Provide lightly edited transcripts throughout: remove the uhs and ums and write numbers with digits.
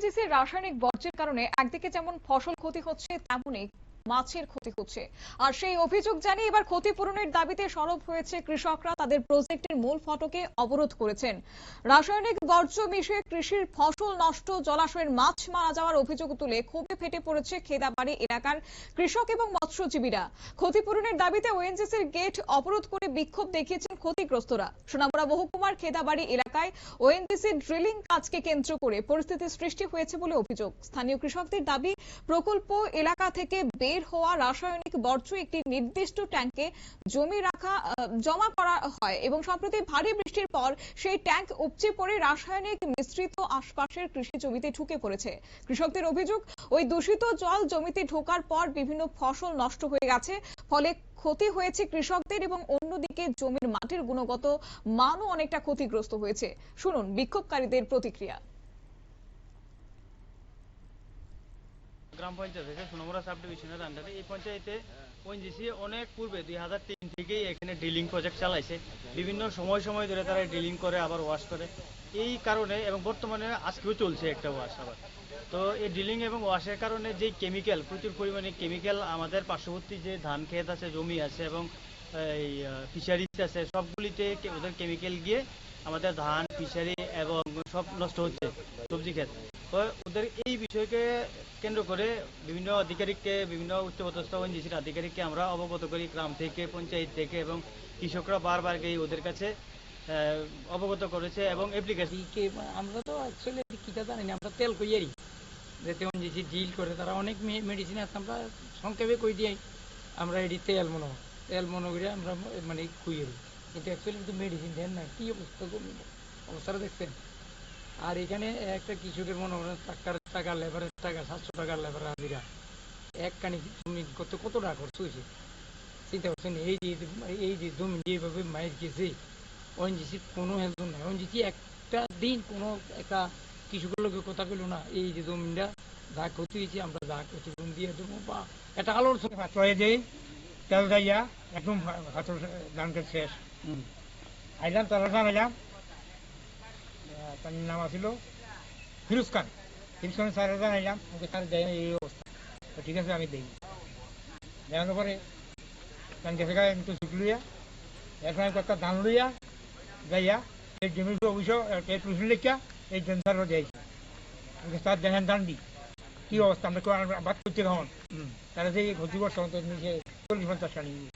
ওএনজিসির রাসায়নিক বর্জ্যের কারণে একদিকে যেমন ফসল ক্ষতি হচ্ছে তেমনি মাছের ক্ষতি হচ্ছে। আর সেই অভিযোগ জানিয়ে এবার ক্ষতিপূরণের দাবিতে সরব হয়েছে কৃষকরা। তাদের প্রজেক্টের মূল ফটকে অবরোধ করেছেন। রাসায়নিক বর্জ্য মিশে কৃষির ফসল নষ্ট, জলাশয়ের মাছ মারা যাওয়ার অভিযোগ তুলে ক্ষোভে ফেটে পড়েছে খেদাবাড়ি এলাকার কৃষক এবং মৎস্যজীবীরা। ক্ষতিপূরণের দাবিতে ওএনজিসির গেট অবরোধ করে বিক্ষোভ দেখিয়েছেন ক্ষতিগ্রস্তরা। সোনামুড়া মহকুমার খেদাবাড়ি এলাকায় ওএনজিসির ড্রিলিং কাজকে কেন্দ্র করে পরিস্থিতি সৃষ্টি হয়েছে বলে অভিযোগ। স্থানীয় কৃষকদের দাবি, প্রকল্প এলাকা থেকে বের হওয়া রাসায়নিক বর্জ্য একটি নির্দিষ্ট ট্যাঙ্কে জমা করা হয় এবং সম্প্রতি ভারী বৃষ্টির পর সেই ট্যাঙ্ক উপচে পড়ে রাসায়নিক মিশ্রিত আশপাশের কৃষি জমিতে ঢুকে পড়েছে। কৃষকদের অভিযোগ, ওই দূষিত জল জমিতে ঢোকার পর বিভিন্ন ফসল নষ্ট হয়ে গেছে, ফলে ক্ষতি হয়েছে কৃষকদের এবং অন্যদিকে জমির মাটির গুণগত মানও অনেকটা ক্ষতিগ্রস্ত হয়েছে। শুনুন বিক্ষোভকারীদের প্রতিক্রিয়া। গ্রাম পঞ্চায়েত থেকে সোনামুড়া সাব ডিভিশনের আন্ডারে এই পঞ্চায়েতে ওএনজিসি অনেক পূর্বে 2003 থেকেই এখানে ড্রিলিং প্রজেক্ট চালাইছে। বিভিন্ন সময় ধরে তারা ড্রিলিং করে আবার ওয়াশ করে, এই কারণে এবং বর্তমানে আজকেও চলছে একটা ওয়াশ আবার। তো এই ড্রিলিং এবং ওয়াশের কারণে যে কেমিক্যাল, প্রচুর পরিমাণে কেমিক্যাল আমাদের পার্শ্ববর্তী যে ধান ক্ষেত আছে, জমি আছে এবং এই ফিশারিজ আছে, সবগুলিতে ওদের কেমিক্যাল গিয়ে আমাদের ধান, ফিশারি এবং সব নষ্ট হচ্ছে, সবজি ক্ষেত। তো ওদের এই বিষয়কে কেন্দ্র করে বিভিন্ন আধিকারিককে, বিভিন্ন উচ্চপদস্থ ওএনজিসির আধিকারিককে আমরা অবগত করি গ্রাম থেকে, পঞ্চায়েত থেকে, এবং কৃষকরা বারবার গিয়ে ওদের কাছে অবগত করেছে এবং অ্যাপ্লিকেশন। আমরা তো অ্যাকচুয়ালি কিটা জানি না, আমরা তেল কইয়ারি যাতে ওএনজিসি ডিল করে, তারা অনেক মেডিসিন আছে, আমরা সংক্ষেপে কই দিই আমরা এটি তেল মনে করে আমরা মানে কইয়ারি, কিন্তু অ্যাকচুয়ালি কিন্তু মেডিসিন দেন না। কি অবস্থাটা দেখছেন? আর এখানে একটা কৃষকের মনে করেন টাকা লেবারের টাকা 700 টাকার লেবার হাজিরা, এক কানি জমি করতে কত টাকা খরচ হয়েছে চিন্তা করছেন? এই যে জমি যেভাবে মাইর গেছে, ওএনজিসির কোনো হেল্প নাই। ওএনজিসি একটা দিন কোনো একটা কৃষকের লোকের কথা পেল না। এই যে জমিটা যা ক্ষতি হয়েছে, আমরা যা ক্ষতিপূরণ দিয়ে দেবো বা একটা আলোচনা যেই তেল যাইয়া একদম ধান খেত শেষ আইলাম, তারা জানাইলাম, তার নাম আছিল ফিরোজ খান। স্যারের জানাইলাম, ওকে স্যার দেয় এই অবস্থা, তো ঠিক আছে আমি দিই। দেওয়ানোর পরে ধান গেছে গায়ে একটু ছুট লইয়া, এখন কয়েকটা ধান লইয়া যাইয়া এই জমির অফিস লিখিয়া এই জন স্যারও দিয়েছে। স্যার দেখেন ধান দিই কি অবস্থা, আমরা বাদ করছি তখন তারা যে ক্ষতিগ্রস্ত নিচে 40-50 টাকা নিয়ে।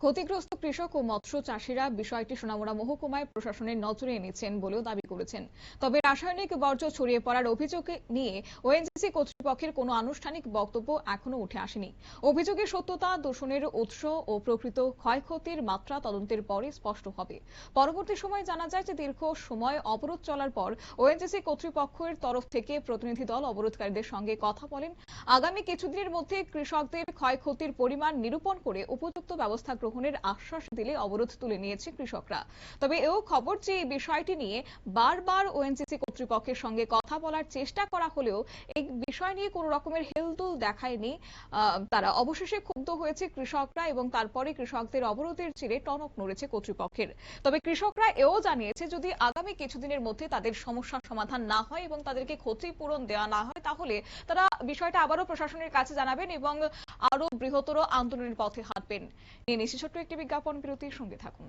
ক্ষতিগ্রস্ত কৃষক ও মৎস্য চাষিরা বিষয়টি সোনামুড়া মহকুমায় প্রশাসনের নজরে এনেছেন বলেও দাবি করেছেন। তবে রাসায়নিক বর্জ্য ছড়িয়ে পড়ার অভিযোগ নিয়ে ওএনজিসি কর্তৃপক্ষের কোনো আনুষ্ঠানিক বক্তব্য এখনো উঠে আসেনি। অভিযোগের সত্যতা, দূষণের উৎস ও প্রকৃত ক্ষয়ক্ষতির মাত্রা তদন্তের পরে স্পষ্ট হবে। পরবর্তী সময়ে জানা যায় যে দীর্ঘ সময় অবরোধ চলার পর ওএনজিসি কর্তৃপক্ষের তরফ থেকে প্রতিনিধি দল অবরোধকারীদের সঙ্গে কথা বলেন। আগামী কিছুদিনের মধ্যে কৃষকদের ক্ষয়ক্ষতির পরিমাণ নিরূপণ করে উপযুক্ত ব্যবস্থা গ্রহণের আশ্বাস দিলে অবরোধ তুলে নিয়েছে কৃষকরা। তবে এও খবর যে এই বিষয়টি নিয়ে বারবার ওএনজিসি কর্তৃপক্ষের সঙ্গে কথা বলার চেষ্টা করা হলেও এই বিষয় নিয়ে কোনো রকমের হেলদোল দেখায়নি তারা। অবশেষে ক্ষুব্ধ হয়েছে কৃষকরা এবং তারপরে কৃষকদের অবরোধের জেরে টনক নড়েছে কর্তৃপক্ষের। তবে কৃষকরা এও জানিয়েছে যদি আগামী কিছুদিনের মধ্যে তাদের সমস্যার সমাধান না হয় এবং তাদেরকে ক্ষতিপূরণ দেওয়া না হয়, তাহলে তারা বিষয়টা আবারও প্রশাসনের কাছে জানাবেন এবং আরো বৃহত্তর আন্দোলনের পথে হাঁটবেন। নিয়ে নিচ্ছি ছোট্ট একটি বিজ্ঞাপন বিরতির সঙ্গে থাকুন।